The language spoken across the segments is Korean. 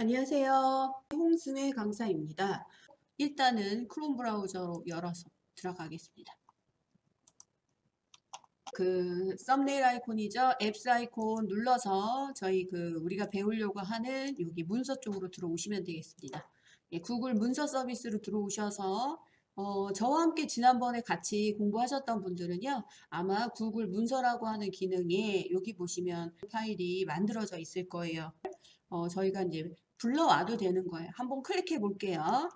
안녕하세요. 홍승회 강사입니다. 일단은 크롬 브라우저로 열어서 들어가겠습니다. 그 썸네일 아이콘이죠. 앱스 아이콘 눌러서 저희 우리가 배우려고 하는 여기 문서 쪽으로 들어오시면 되겠습니다. 예, 구글 문서 서비스로 들어오셔서 저와 함께 지난번에 같이 공부하셨던 분들은요. 아마 구글 문서라고 하는 기능에 여기 보시면 파일이 만들어져 있을 거예요. 저희가 이제 불러와도 되는 거예요. 한번 클릭해 볼게요.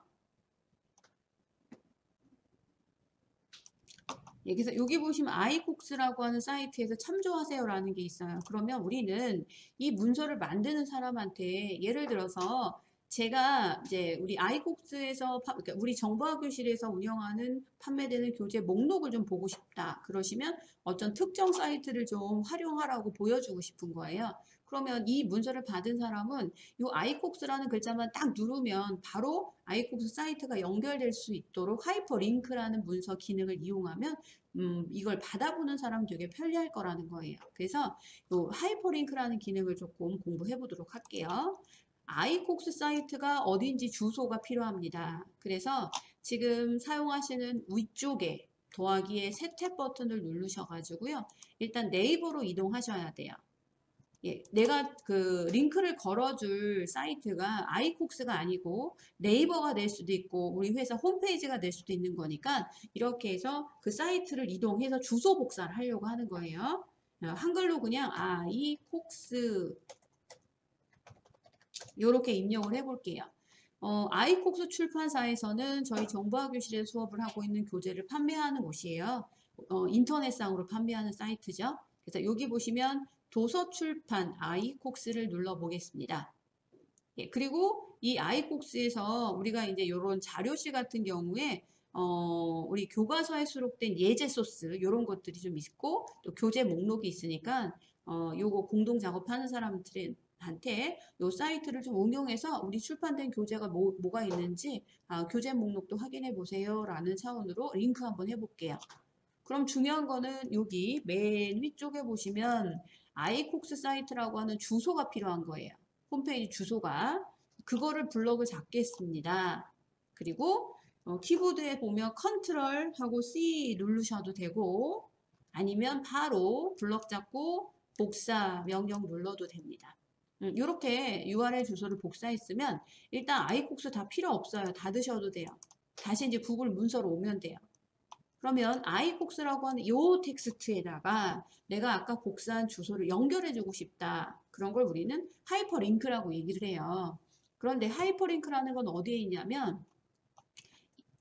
예, 그래서 여기 보시면 아이콕스라고 하는 사이트에서 참조하세요라는 게 있어요. 그러면 우리는 이 문서를 만드는 사람한테 예를 들어서 제가 이제 우리 아이콕스에서 그러니까 우리 정보화교실에서 운영하는 판매되는 교재 목록을 좀 보고 싶다. 그러시면 어떤 특정 사이트를 좀 활용하라고 보여주고 싶은 거예요. 그러면 이 문서를 받은 사람은 이 아이콕스라는 글자만 딱 누르면 바로 아이콕스 사이트가 연결될 수 있도록 하이퍼링크라는 문서 기능을 이용하면 이걸 받아보는 사람 되게 편리할 거라는 거예요. 그래서 요 하이퍼링크라는 기능을 조금 공부해 보도록 할게요. 아이콕스 사이트가 어딘지 주소가 필요합니다. 그래서 지금 사용하시는 위쪽에 더하기의 새 탭 버튼을 누르셔가지고요. 일단 네이버로 이동하셔야 돼요. 예, 내가 그 링크를 걸어줄 사이트가 아이콕스가 아니고 네이버가 될 수도 있고 우리 회사 홈페이지가 될 수도 있는 거니까 이렇게 해서 그 사이트를 이동해서 주소 복사를 하려고 하는 거예요. 한글로 그냥 아이콕스 이렇게 입력을 해볼게요. 아이콕스 출판사에서는 저희 정보화교실에 수업을 하고 있는 교재를 판매하는 곳이에요. 인터넷상으로 판매하는 사이트죠. 그래서 여기 보시면 도서출판 아이콕스를 눌러보겠습니다. 예, 그리고 이 아이콕스에서 우리가 이제 이런 자료실 같은 경우에 우리 교과서에 수록된 예제 소스 이런 것들이 좀 있고 또 교재 목록이 있으니까 요거 공동 작업하는 사람들한테 요 사이트를 좀 응용해서 우리 출판된 교재가 뭐가 있는지 교재 목록도 확인해 보세요 라는 차원으로 링크 한번 해볼게요. 그럼 중요한 거는 여기 맨 위쪽에 보시면 아이콕스 사이트라고 하는 주소가 필요한 거예요. 홈페이지 주소가. 그거를 블럭을 잡겠습니다. 그리고 키보드에 보면 컨트롤 하고 C 누르셔도 되고 아니면 바로 블럭 잡고 복사 명령 눌러도 됩니다. 이렇게 URL 주소를 복사했으면 일단 아이콕스 다 필요 없어요. 닫으셔도 돼요. 다시 이제 구글 문서로 오면 돼요. 그러면 아이콕스라고 하는 요 텍스트에다가 내가 아까 복사한 주소를 연결해주고 싶다. 그런 걸 우리는 하이퍼링크라고 얘기를 해요. 그런데 하이퍼링크라는 건 어디에 있냐면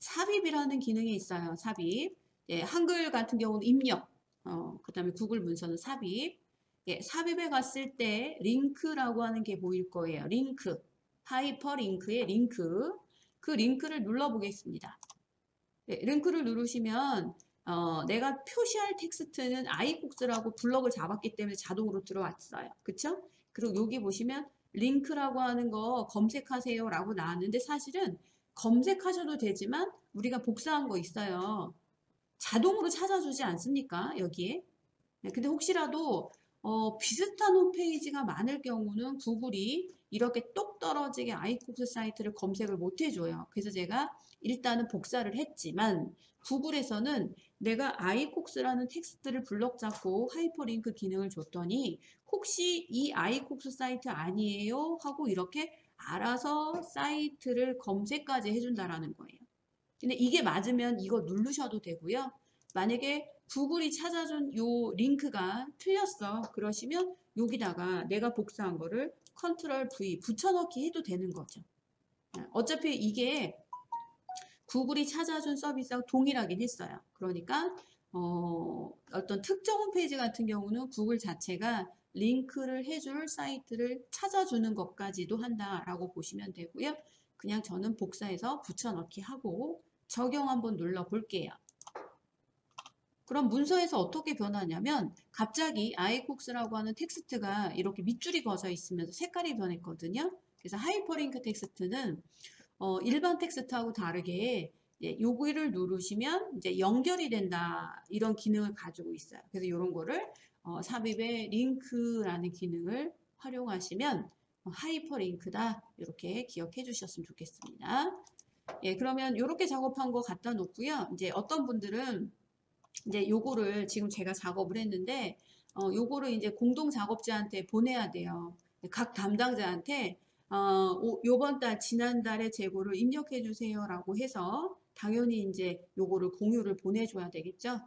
삽입이라는 기능이 있어요. 삽입. 예, 한글 같은 경우는 입력. 그 다음에 구글 문서는 삽입. 예, 삽입에 갔을 때 링크라고 하는 게 보일 거예요. 링크. 하이퍼링크의 링크. 그 링크를 눌러보겠습니다. 네, 링크를 누르시면 내가 표시할 텍스트는 아이콕스라고 블럭을 잡았기 때문에 자동으로 들어왔어요. 그쵸? 그리고 여기 보시면 링크라고 하는 거 검색하세요 라고 나왔는데 사실은 검색하셔도 되지만 우리가 복사한 거 있어요. 자동으로 찾아주지 않습니까? 여기에. 네, 근데 혹시라도 비슷한 홈페이지가 많을 경우는 구글이 이렇게 똑 떨어지게 아이콕스 사이트를 검색을 못 해줘요. 그래서 제가 일단은 복사를 했지만 구글에서는 내가 아이콕스라는 텍스트를 블럭 잡고 하이퍼링크 기능을 줬더니 혹시 이 아이콕스 사이트 아니에요? 하고 이렇게 알아서 사이트를 검색까지 해준다라는 거예요. 근데 이게 맞으면 이거 누르셔도 되고요. 만약에 구글이 찾아준 요 링크가 틀렸어. 그러시면 여기다가 내가 복사한 거를 컨트롤 V 붙여넣기 해도 되는 거죠. 어차피 이게 구글이 찾아준 서비스하고 동일하긴 했어요. 그러니까 어떤 특정 홈페이지 같은 경우는 구글 자체가 링크를 해줄 사이트를 찾아주는 것까지도 한다라고 보시면 되고요. 그냥 저는 복사해서 붙여넣기 하고 적용 한번 눌러 볼게요. 그럼 문서에서 어떻게 변하냐면 갑자기 아이콕스라고 하는 텍스트가 이렇게 밑줄이 그어져 있으면서 색깔이 변했거든요. 그래서 하이퍼링크 텍스트는 일반 텍스트하고 다르게 여기를 누르시면 이제 연결이 된다 이런 기능을 가지고 있어요. 그래서 이런 거를 삽입의 링크라는 기능을 활용하시면 하이퍼링크다. 이렇게 기억해 주셨으면 좋겠습니다. 예, 그러면 이렇게 작업한 거 갖다 놓고요. 이제 어떤 분들은 이제 요거를 지금 제가 작업을 했는데 요거를 이제 공동 작업자한테 보내야 돼요. 각 담당자한테 요번 달 지난달에 재고를 입력해 주세요라고 해서 당연히 이제 요거를 공유를 보내줘야 되겠죠.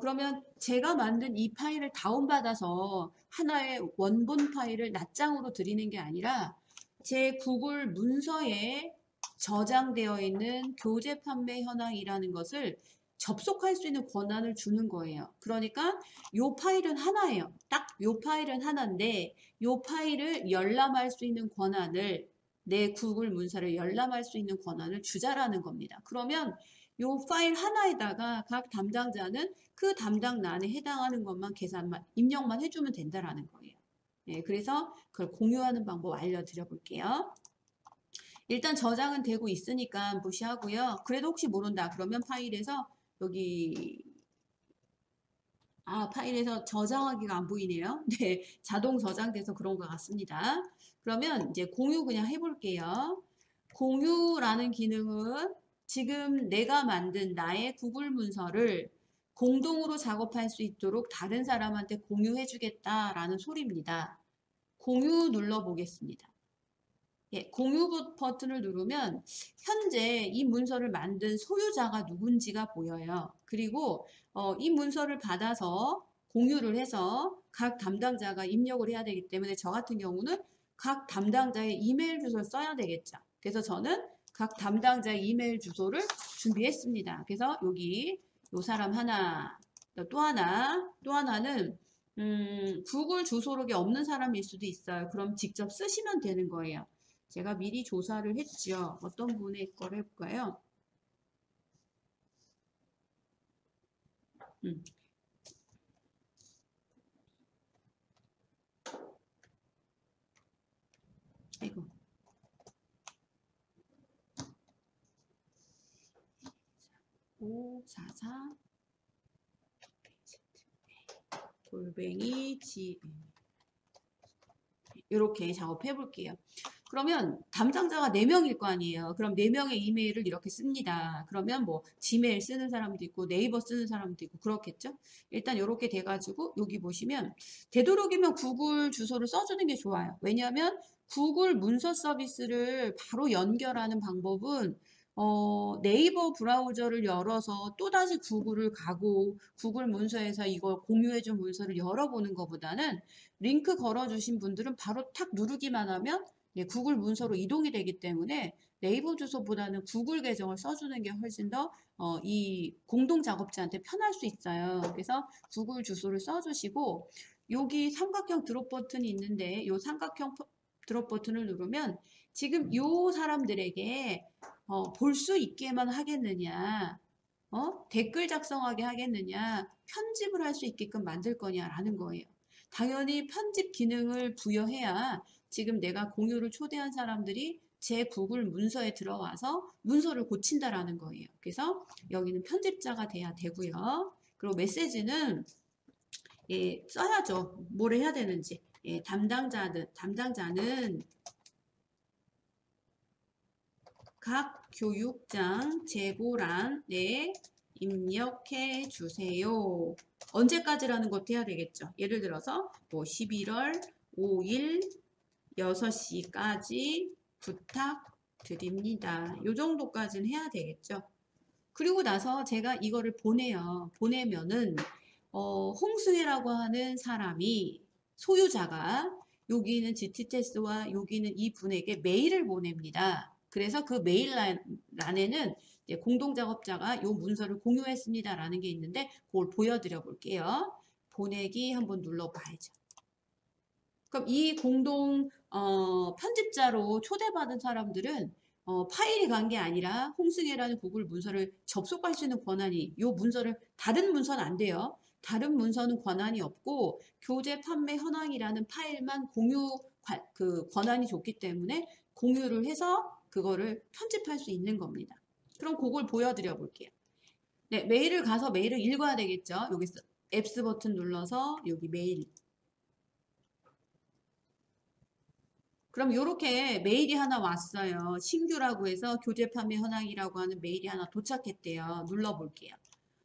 그러면 제가 만든 이 파일을 다운받아서 하나의 원본 파일을 낱장으로 드리는 게 아니라 제 구글 문서에 저장되어 있는 교재 판매 현황이라는 것을 접속할 수 있는 권한을 주는 거예요. 그러니까 요 파일은 하나예요. 딱 요 파일은 하나인데 요 파일을 열람할 수 있는 권한을 내 구글 문서를 열람할 수 있는 권한을 주자라는 겁니다. 그러면 요 파일 하나에다가 각 담당자는 그 담당란에 해당하는 것만 계산만 입력만 해주면 된다라는 거예요. 네, 그래서 그걸 공유하는 방법 알려드려 볼게요. 일단 저장은 되고 있으니까 무시하고요. 그래도 혹시 모른다 그러면 파일에서 여기 파일에서 저장하기가 안 보이네요. 네, 자동 저장돼서 그런 것 같습니다. 그러면 이제 공유 그냥 해볼게요. 공유라는 기능은 지금 내가 만든 나의 구글 문서를 공동으로 작업할 수 있도록 다른 사람한테 공유해 주겠다라는 소리입니다. 공유 눌러 보겠습니다. 예, 공유 버튼을 누르면 현재 이 문서를 만든 소유자가 누군지가 보여요. 그리고 이 문서를 받아서 공유를 해서 각 담당자가 입력을 해야 되기 때문에 저 같은 경우는 각 담당자의 이메일 주소를 써야 되겠죠. 그래서 저는 각 담당자의 이메일 주소를 준비했습니다. 그래서 여기 요 사람 하나, 또 하나는 구글 주소록이 없는 사람일 수도 있어요. 그럼 직접 쓰시면 되는 거예요. 제가 미리 조사를 했죠. 어떤 분의 걸 해볼까요? 아이고. 544 골뱅이 g 이렇게 작업해 볼게요. 그러면 담당자가 4명일 거 아니에요. 그럼 4명의 이메일을 이렇게 씁니다. 그러면 뭐 지메일 쓰는 사람도 있고 네이버 쓰는 사람도 있고 그렇겠죠. 일단 이렇게 돼가지고 여기 보시면 되도록이면 구글 주소를 써주는 게 좋아요. 왜냐하면 구글 문서 서비스를 바로 연결하는 방법은 네이버 브라우저를 열어서 또다시 구글을 가고 구글 문서에서 이걸 공유해준 문서를 열어보는 것보다는 링크 걸어주신 분들은 바로 탁 누르기만 하면 예, 구글 문서로 이동이 되기 때문에 네이버 주소보다는 구글 계정을 써주는 게 훨씬 더 이 공동 작업자한테 편할 수 있어요. 그래서 구글 주소를 써주시고 여기 삼각형 드롭 버튼이 있는데 이 삼각형 드롭 버튼을 누르면 지금 이 사람들에게 볼 수 있게만 하겠느냐, 댓글 작성하게 하겠느냐, 편집을 할 수 있게끔 만들 거냐라는 거예요. 당연히 편집 기능을 부여해야 지금 내가 공유를 초대한 사람들이 제 구글 문서에 들어와서 문서를 고친다라는 거예요. 그래서 여기는 편집자가 돼야 되고요. 그리고 메시지는 예, 써야죠. 뭘 해야 되는지. 예, 담당자는 각 교육장 재고란에 입력해 주세요. 언제까지라는 것도 해야 되겠죠. 예를 들어서 뭐 11월 5일 6시까지 부탁드립니다. 요 정도까지는 해야 되겠죠. 그리고 나서 제가 이거를 보내요. 보내면은 홍승혜라고 하는 사람이 소유자가 여기는 GTTS와 여기는 이 분에게 메일을 보냅니다. 그래서 그 메일 란에는 공동작업자가 이 문서를 공유했습니다라는 게 있는데 그걸 보여드려 볼게요. 보내기 한번 눌러봐야죠. 그럼 이 공동 편집자로 초대받은 사람들은 파일이 간 게 아니라 홍승혜라는 구글 문서를 접속할 수 있는 권한이 이 문서를 다른 문서는 안 돼요. 다른 문서는 권한이 없고 교재 판매 현황이라는 파일만 공유 그 권한이 좋기 때문에 공유를 해서 그거를 편집할 수 있는 겁니다. 그럼 그걸 보여드려 볼게요. 네, 메일을 가서 메일을 읽어야 되겠죠. 여기 앱스 버튼 눌러서 여기 메일 그럼 요렇게 메일이 하나 왔어요. 신규라고 해서 교재 판매 현황이라고 하는 메일이 하나 도착했대요. 눌러볼게요.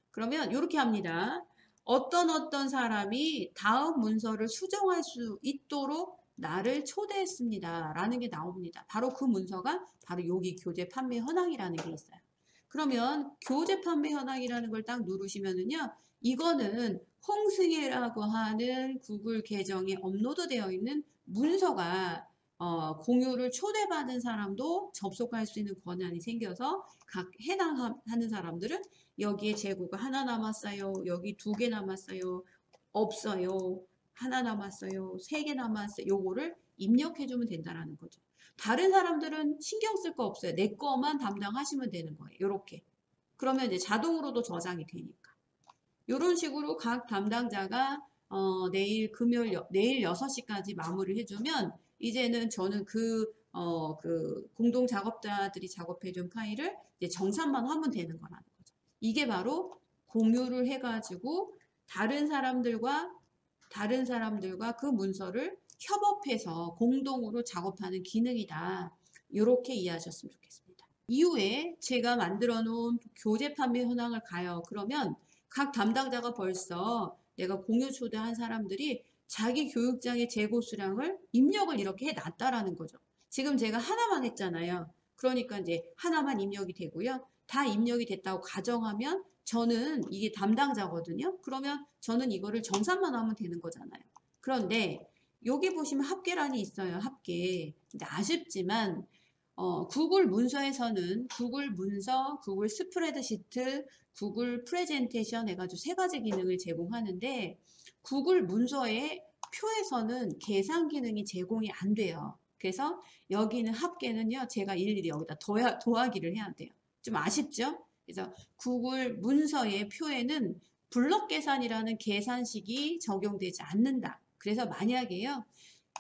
그러면 이렇게 합니다. 어떤 사람이 다음 문서를 수정할 수 있도록 나를 초대했습니다. 라는 게 나옵니다. 바로 그 문서가 바로 여기 교재 판매 현황이라는 게 있어요. 그러면 교재 판매 현황이라는 걸 딱 누르시면은요. 이거는 홍승혜라고 하는 구글 계정에 업로드되어 있는 문서가 공유를 초대받은 사람도 접속할 수 있는 권한이 생겨서 각 해당하는 사람들은 여기에 재고가 하나 남았어요. 여기 2개 남았어요. 없어요. 하나 남았어요. 3개 남았어요. 요거를 입력해주면 된다라는 거죠. 다른 사람들은 신경 쓸 거 없어요. 내 거만 담당하시면 되는 거예요. 요렇게. 그러면 이제 자동으로도 저장이 되니까. 요런 식으로 각 담당자가 내일 내일 6시까지 마무리를 해주면 이제는 저는 그 공동 작업자들이 작업해준 파일을 이제 정산만 하면 되는 거라는 거죠. 이게 바로 공유를 해가지고 다른 사람들과 그 문서를 협업해서 공동으로 작업하는 기능이다. 이렇게 이해하셨으면 좋겠습니다. 이후에 제가 만들어 놓은 교재 판매 현황을 가요. 그러면 각 담당자가 벌써 내가 공유 초대한 사람들이 자기 교육장의 재고 수량을 입력을 이렇게 해놨다라는 거죠. 지금 제가 하나만 했잖아요. 그러니까 이제 하나만 입력이 되고요. 다 입력이 됐다고 가정하면 저는 이게 담당자거든요. 그러면 저는 이거를 정산만 하면 되는 거잖아요. 그런데 여기 보시면 합계란이 있어요. 합계. 근데 아쉽지만 구글 문서에서는 구글 문서, 구글 스프레드시트, 구글 프레젠테이션 해가지고 3가지 기능을 제공하는데 구글 문서의 표에서는 계산 기능이 제공이 안 돼요. 그래서 여기는 합계는요. 제가 일일이 여기다 더하기를 해야 돼요. 좀 아쉽죠? 그래서 구글 문서의 표에는 블럭 계산이라는 계산식이 적용되지 않는다. 그래서 만약에요.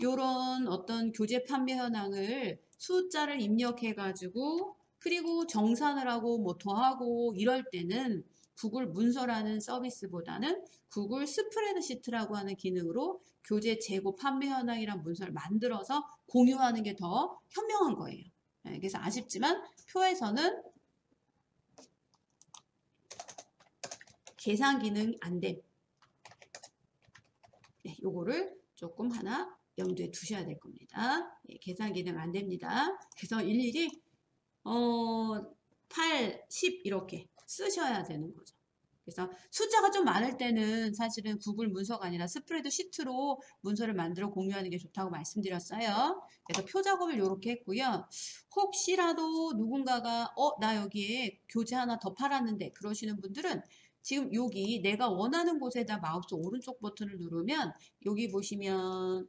요런 어떤 교재 판매 현황을 숫자를 입력해 가지고 그리고 정산을 하고 뭐 더하고 이럴 때는 구글 문서라는 서비스보다는 구글 스프레드시트라고 하는 기능으로 교재 재고 판매 현황이란 문서를 만들어서 공유하는 게 더 현명한 거예요. 네, 그래서 아쉽지만 표에서는 계산 기능 안 됨. 네, 요거를 조금 하나 염두에 두셔야 될 겁니다. 예, 계산 기능 안 됩니다. 그래서 일일이 8, 10 이렇게 쓰셔야 되는 거죠. 그래서 숫자가 좀 많을 때는 사실은 구글 문서가 아니라 스프레드 시트로 문서를 만들어 공유하는 게 좋다고 말씀드렸어요. 그래서 표 작업을 이렇게 했고요. 혹시라도 누군가가 나 여기에 교재 하나 더 팔았는데 그러시는 분들은 지금 여기 내가 원하는 곳에다 마우스 오른쪽 버튼을 누르면 여기 보시면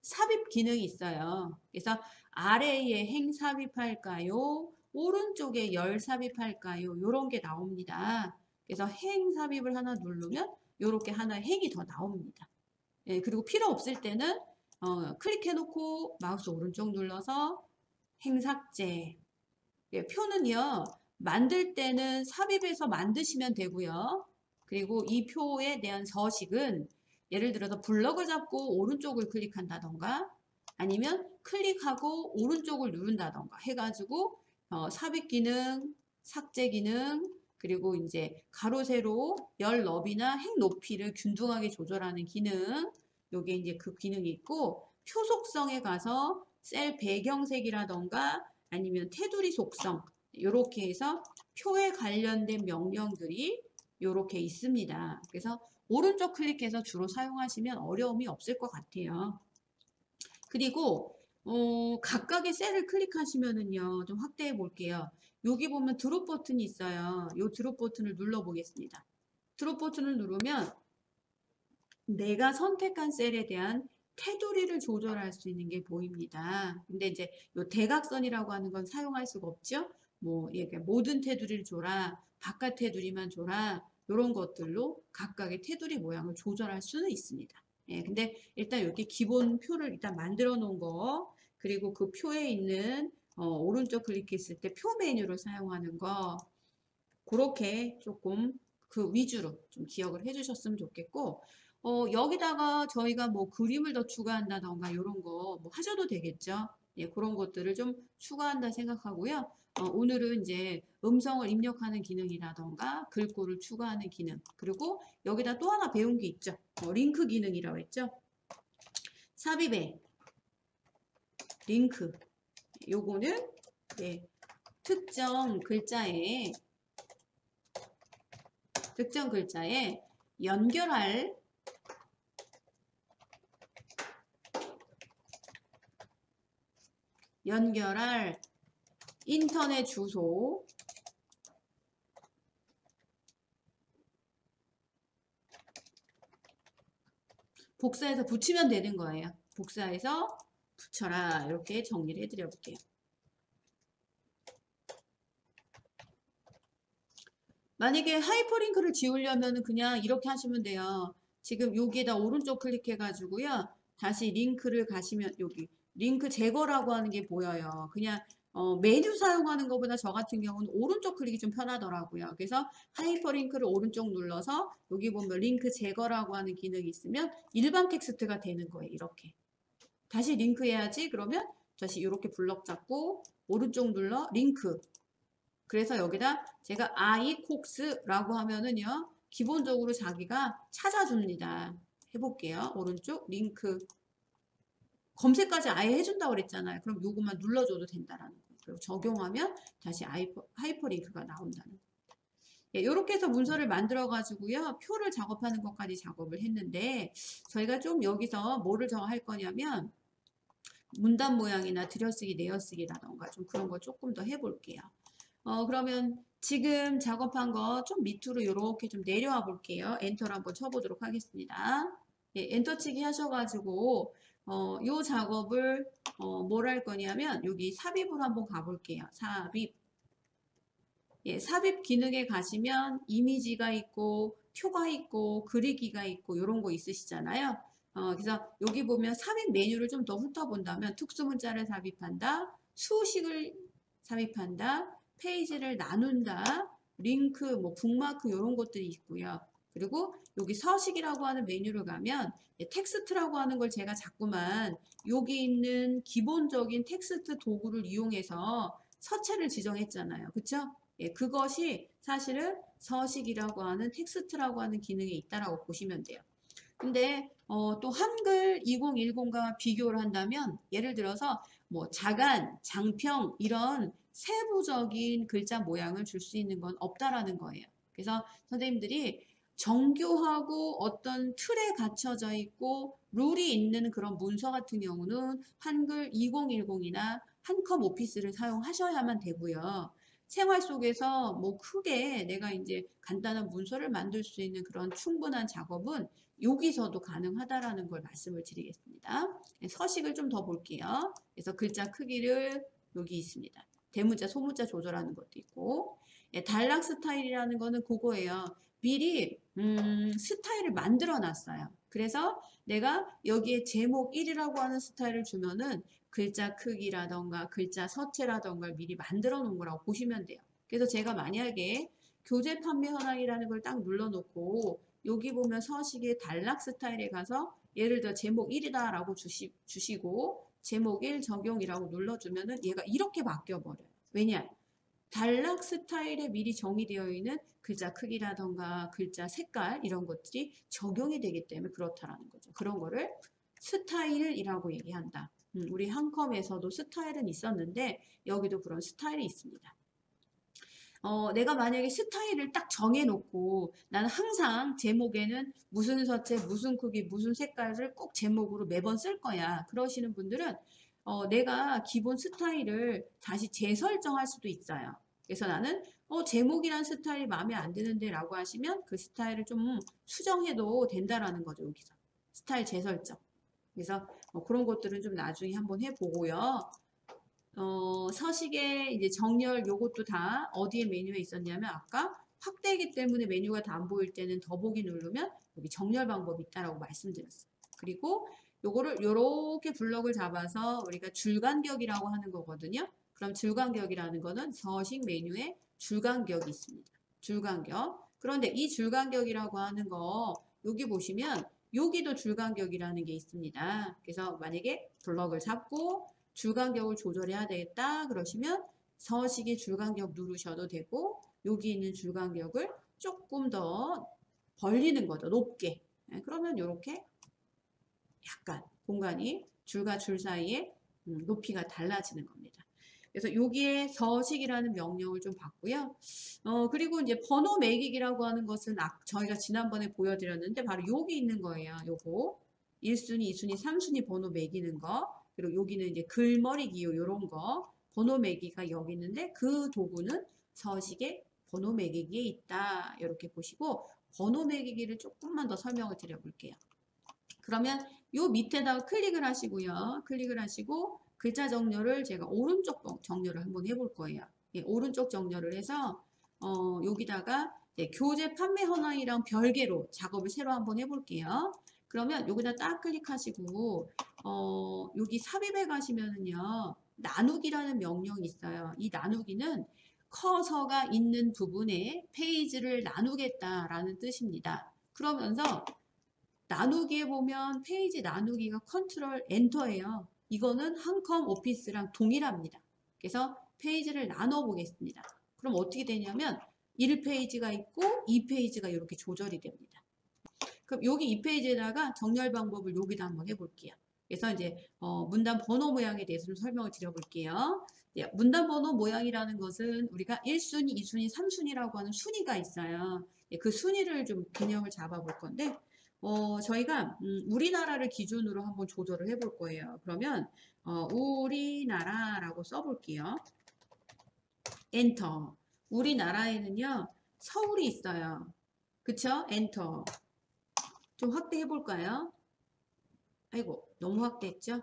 삽입 기능이 있어요. 그래서 아래에 행 삽입할까요? 오른쪽에 열 삽입할까요? 이런 게 나옵니다. 그래서 행 삽입을 하나 누르면 이렇게 하나 행이 더 나옵니다. 예, 그리고 필요 없을 때는 클릭해 놓고 마우스 오른쪽 눌러서 행 삭제. 예, 표는요. 만들 때는 삽입해서 만드시면 되고요. 그리고 이 표에 대한 서식은 예를 들어서 블럭을 잡고 오른쪽을 클릭한다던가 아니면 클릭하고 오른쪽을 누른다던가 해가지고 삽입 기능, 삭제 기능, 그리고 이제 가로 세로 열 너비나 행 높이를 균등하게 조절하는 기능, 요게 이제 그 기능이 있고 표 속성에 가서 셀 배경색이라던가 아니면 테두리 속성 이렇게 해서 표에 관련된 명령들이 이렇게 있습니다. 그래서 오른쪽 클릭해서 주로 사용하시면 어려움이 없을 것 같아요. 그리고 각각의 셀을 클릭하시면은요. 좀 확대해 볼게요. 여기 보면 드롭 버튼이 있어요. 이 드롭 버튼을 눌러 보겠습니다. 드롭 버튼을 누르면 내가 선택한 셀에 대한 테두리를 조절할 수 있는 게 보입니다. 근데 이제 이 대각선이라고 하는 건 사용할 수가 없죠. 뭐 모든 테두리를 줘라, 바깥 테두리만 줘라 이런 것들로 각각의 테두리 모양을 조절할 수는 있습니다. 예, 근데 일단 이렇게 기본 표를 일단 만들어 놓은 거 그리고 그 표에 있는 오른쪽 클릭했을 때 표 메뉴를 사용하는 거 그렇게 조금 그 위주로 좀 기억을 해주셨으면 좋겠고 여기다가 저희가 뭐 그림을 더 추가한다던가 이런 거 뭐 하셔도 되겠죠. 예, 그런 것들을 좀 추가한다 생각하고요. 오늘은 이제 음성을 입력하는 기능이라던가 글꼴을 추가하는 기능, 그리고 여기다 또 하나 배운 게 있죠. 링크 기능이라고 했죠. 삽입에 링크, 요거는 예, 특정 글자에 연결할 인터넷 주소, 복사해서 붙이면 되는 거예요. 복사해서 붙여라. 이렇게 정리를 해드려 볼게요. 만약에 하이퍼링크를 지우려면 그냥 이렇게 하시면 돼요. 지금 여기에다 오른쪽 클릭해 가지고요. 다시 링크를 가시면 여기 링크 제거라고 하는 게 보여요. 그냥 메뉴 사용하는 것보다 저 같은 경우는 오른쪽 클릭이 좀 편하더라고요. 그래서 하이퍼링크를 오른쪽 눌러서 여기 보면 링크 제거라고 하는 기능이 있으면 일반 텍스트가 되는 거예요. 이렇게. 다시 링크 해야지. 그러면 다시 이렇게 블럭 잡고 오른쪽 눌러 링크. 그래서 여기다 제가 아이콕스라고 하면은요. 기본적으로 자기가 찾아줍니다. 해볼게요. 오른쪽 링크. 검색까지 아예 해준다고 그랬잖아요. 그럼 요것만 눌러줘도 된다라는 거예요. 그리고 적용하면 다시 하이퍼링크가 나온다는 거예요. 예, 이렇게 해서 문서를 만들어 가지고요. 표를 작업하는 것까지 작업을 했는데 저희가 좀 여기서 뭐를 할 거냐면 문단 모양이나 들여쓰기, 내어쓰기라던가 좀 그런 거 조금 더 해볼게요. 그러면 지금 작업한 거 좀 밑으로 이렇게 좀 내려와 볼게요. 엔터를 한번 쳐보도록 하겠습니다. 예, 엔터치기 하셔가지고 요 작업을 뭘 할 거냐면 여기 삽입으로 한번 가볼게요. 삽입. 예, 삽입 기능에 가시면 이미지가 있고 표가 있고 그리기가 있고 이런 거 있으시잖아요. 그래서 여기 보면 삽입 메뉴를 좀 더 훑어본다면 특수문자를 삽입한다, 수식을 삽입한다, 페이지를 나눈다, 링크, 뭐 북마크 이런 것들이 있고요. 그리고 여기 서식이라고 하는 메뉴를 가면 텍스트라고 하는 걸 제가 자꾸만 여기 있는 기본적인 텍스트 도구를 이용해서 서체를 지정했잖아요. 그쵸? 예, 그것이 사실은 서식이라고 하는 텍스트라고 하는 기능에 있다라고 보시면 돼요. 근데 또 한글 2010과 비교를 한다면 예를 들어서 뭐 자간, 장평 이런 세부적인 글자 모양을 줄 수 있는 건 없다라는 거예요. 그래서 선생님들이 정교하고 어떤 틀에 갇혀져 있고 룰이 있는 그런 문서 같은 경우는 한글 2010이나 한컴 오피스를 사용하셔야만 되고요. 생활 속에서 뭐 크게 내가 이제 간단한 문서를 만들 수 있는 그런 충분한 작업은 여기서도 가능하다라는 걸 말씀을 드리겠습니다. 서식을 좀 더 볼게요. 그래서 글자 크기를 여기 있습니다. 대문자, 소문자 조절하는 것도 있고 예, 단락 스타일이라는 거는 그거예요. 미리 스타일을 만들어 놨어요. 그래서 내가 여기에 제목 1이라고 하는 스타일을 주면은 글자 크기라던가 글자 서체라던가 미리 만들어 놓은 거라고 보시면 돼요. 그래서 제가 만약에 교재 판매 현황이라는 걸 딱 눌러놓고 여기 보면 서식의 단락 스타일에 가서 예를 들어 제목 1이다 라고 주시고 제목 1 적용이라고 눌러주면은 얘가 이렇게 바뀌어버려요. 왜냐? 단락 스타일에 미리 정의되어 있는 글자 크기라던가 글자 색깔 이런 것들이 적용이 되기 때문에 그렇다라는 거죠. 그런 거를 스타일이라고 얘기한다. 우리 한컴에서도 스타일은 있었는데 여기도 그런 스타일이 있습니다. 내가 만약에 스타일을 딱 정해놓고 나는 항상 제목에는 무슨 서체, 무슨 크기, 무슨 색깔을 꼭 제목으로 매번 쓸 거야. 그러시는 분들은 내가 기본 스타일을 다시 재설정할 수도 있어요. 그래서 나는 제목이란 스타일이 마음에 안 드는데 라고 하시면 그 스타일을 좀 수정해도 된다라는 거죠. 여기서. 스타일 재설정. 그래서 그런 것들은 좀 나중에 한번 해보고요. 서식의 이제 정렬 요것도 다 어디에 메뉴에 있었냐면 아까 확대이기 때문에 메뉴가 다 안 보일 때는 더보기 누르면 여기 정렬 방법이 있다라고 말씀드렸어요. 그리고 요거를 요렇게 블럭을 잡아서 우리가 줄간격이라고 하는 거거든요. 그럼 줄간격이라는 거는 서식 메뉴에 줄간격이 있습니다. 줄간격. 그런데 이 줄간격이라고 하는 거 여기 보시면 여기도 줄간격이라는 게 있습니다. 그래서 만약에 블럭을 잡고 줄간격을 조절해야 되겠다 그러시면 서식의 줄간격 누르셔도 되고 여기 있는 줄간격을 조금 더 벌리는 거죠. 높게. 그러면 이렇게 약간 공간이 줄과 줄 사이에 높이가 달라지는 겁니다. 그래서 여기에 서식이라는 명령을 좀 받고요. 그리고 이제 번호 매기기라고 하는 것은 저희가 지난번에 보여드렸는데 바로 여기 있는 거예요. 요거 1순위, 2순위, 3순위 번호 매기는 거. 그리고 여기는 이제 글머리 기호 요런 거 번호 매기가 여기 있는데 그 도구는 서식의 번호 매기기에 있다. 이렇게 보시고 번호 매기기를 조금만 더 설명을 드려볼게요. 그러면 요 밑에다가 클릭을 하시고요. 클릭을 하시고 글자 정렬을 제가 오른쪽 정렬을 한번 해볼 거예요. 예, 오른쪽 정렬을 해서 여기다가 교재 판매 현황이랑 별개로 작업을 새로 한번 해볼게요. 그러면 여기다 딱 클릭하시고 여기 삽입에 가시면은요. 나누기라는 명령이 있어요. 이 나누기는 커서가 있는 부분에 페이지를 나누겠다라는 뜻입니다. 그러면서 나누기에 보면 페이지 나누기가 컨트롤 엔터예요. 이거는 한컴 오피스랑 동일합니다. 그래서 페이지를 나눠 보겠습니다. 그럼 어떻게 되냐면 1페이지가 있고 2페이지가 이렇게 조절이 됩니다. 그럼 여기 2페이지에다가 정렬 방법을 여기다 한번 해볼게요. 그래서 이제 문단 번호 모양에 대해서 좀 설명을 드려볼게요. 문단 번호 모양이라는 것은 우리가 1순위, 2순위, 3순위라고 하는 순위가 있어요. 그 순위를 좀 균형을 잡아볼 건데 저희가 우리나라를 기준으로 한번 조절을 해볼 거예요. 그러면 우리나라라고 써볼게요. 엔터. 우리나라에는요. 서울이 있어요. 그쵸? 엔터. 좀 확대해 볼까요? 아이고 너무 확대했죠?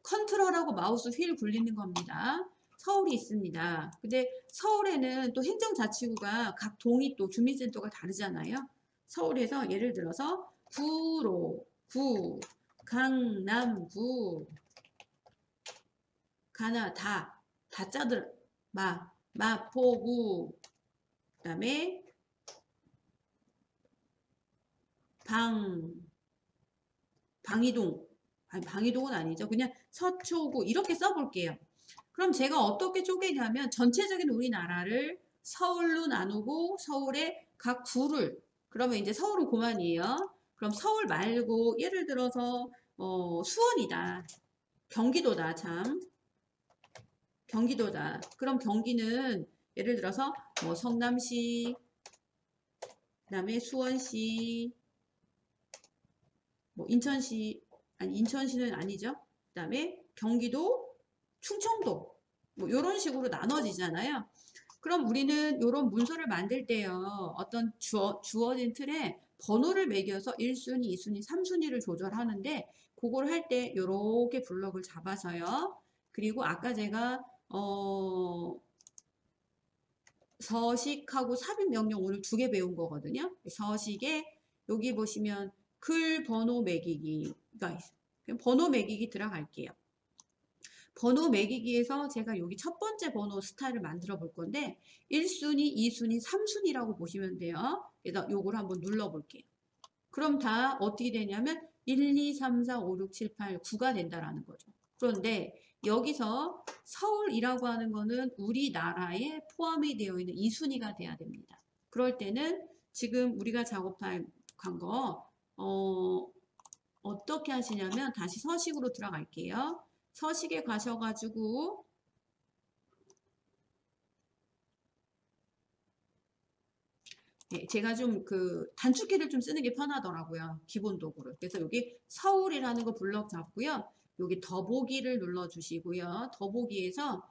컨트롤하고 마우스 휠 굴리는 겁니다. 서울이 있습니다. 근데 서울에는 또 행정자치구가 각 동이 또 주민센터가 다르잖아요. 서울에서 예를 들어서 구로, 구, 강남구, 다짜들, 마포구, 그 다음에 방이동, 아니 방이동은 아니죠. 그냥 서초구 이렇게 써볼게요. 그럼 제가 어떻게 쪼개냐면 전체적인 우리나라를 서울로 나누고 서울의 각 구를 그러면 이제 서울은 그만이에요. 그럼 서울 말고 예를 들어서 수원이다. 경기도다 참. 경기도다. 그럼 경기는 예를 들어서 성남시 그다음에 수원시 인천시 아니 인천시는 아니죠. 그다음에 경기도 충청도 이런 식으로 나눠지잖아요. 그럼 우리는 이런 문서를 만들 때요. 어떤 주어진 틀에 번호를 매겨서 1순위, 2순위, 3순위를 조절하는데 그걸 할 때 이렇게 블럭을 잡아서요. 그리고 아까 제가 서식하고 삽입 명령 오늘 2개 배운 거거든요. 서식에 여기 보시면 글 번호 매기기가 있어요. 번호 매기기 들어갈게요. 번호 매기기에서 제가 여기 첫 번째 번호 스타일을 만들어 볼 건데 1순위, 2순위, 3순위라고 보시면 돼요. 그래서 요걸 한번 눌러 볼게요. 그럼 다 어떻게 되냐면 1, 2, 3, 4, 5, 6, 7, 8, 9가 된다라는 거죠. 그런데 여기서 서울이라고 하는 거는 우리나라에 포함이 되어 있는 2순위가 돼야 됩니다. 그럴 때는 지금 우리가 작업한 거 어떻게 하시냐면 다시 서식으로 들어갈게요. 서식에 가셔가지고 제가 좀 단축키를 좀 쓰는 게 편하더라고요. 기본 도구를. 그래서 여기 서울이라는 거 블럭 잡고요. 여기 더보기를 눌러주시고요. 더보기에서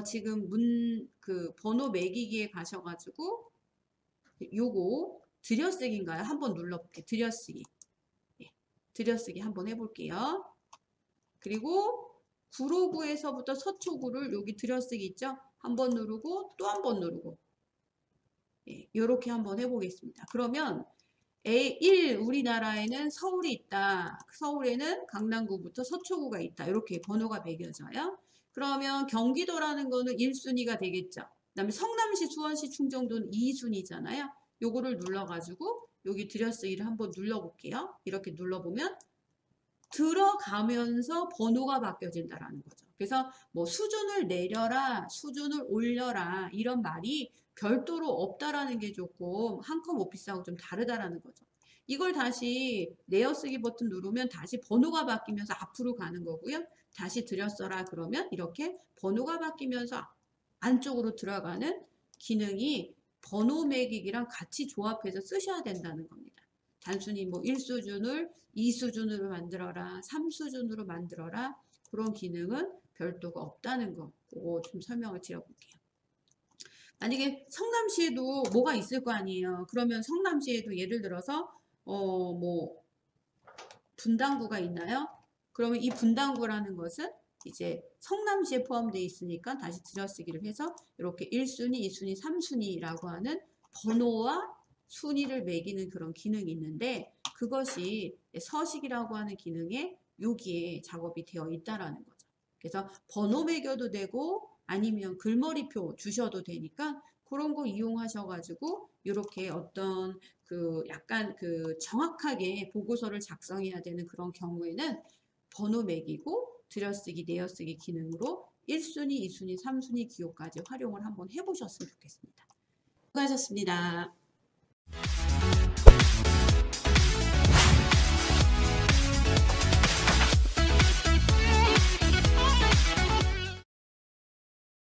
지금 번호 매기기에 가셔가지고 요거 들여쓰기인가요? 한번 눌러볼게요. 들여쓰기. 들여쓰기 한번 해볼게요. 그리고 구로구에서부터 서초구를 여기 들여쓰기 있죠? 한번 누르고 또 한 번 누르고 이렇게 한번 해보겠습니다. 그러면 A1 우리나라에는 서울이 있다. 서울에는 강남구부터 서초구가 있다. 이렇게 번호가 매겨져요. 그러면 경기도라는 거는 1순위가 되겠죠. 그 다음에 성남시, 수원시, 충청도는 2순위잖아요. 요거를 눌러가지고 여기 들여쓰기를 한번 눌러볼게요. 이렇게 눌러보면 들어가면서 번호가 바뀌어진다라는 거죠. 그래서 뭐 수준을 내려라, 수준을 올려라 이런 말이 별도로 없다라는 게 조금 한컴 오피스하고 좀 다르다라는 거죠. 이걸 다시 내어쓰기 버튼 누르면 다시 번호가 바뀌면서 앞으로 가는 거고요. 다시 들여써라 그러면 이렇게 번호가 바뀌면서 안쪽으로 들어가는 기능이 번호 매기기랑 같이 조합해서 쓰셔야 된다는 겁니다. 단순히 뭐 1수준을 2수준으로 만들어라, 3수준으로 만들어라 그런 기능은 별도가 없다는 거 그거 좀 설명을 드려볼게요. 만약에 성남시에도 뭐가 있을 거 아니에요. 그러면 성남시에도 예를 들어서 뭐 분당구가 있나요? 그러면 이 분당구라는 것은 이제 성남시에 포함되어 있으니까 다시 들여쓰기를 해서 이렇게 1순위, 2순위, 3순위라고 하는 번호와 순위를 매기는 그런 기능이 있는데 그것이 서식이라고 하는 기능에 여기에 작업이 되어 있다라는 거죠. 그래서 번호 매겨도 되고 아니면 글머리표 주셔도 되니까 그런 거 이용하셔가지고 이렇게 어떤 그 약간 그 정확하게 보고서를 작성해야 되는 그런 경우에는 번호 매기고 들여쓰기, 내어쓰기 기능으로 1순위, 2순위, 3순위 기호까지 활용을 한번 해보셨으면 좋겠습니다. 수고하셨습니다.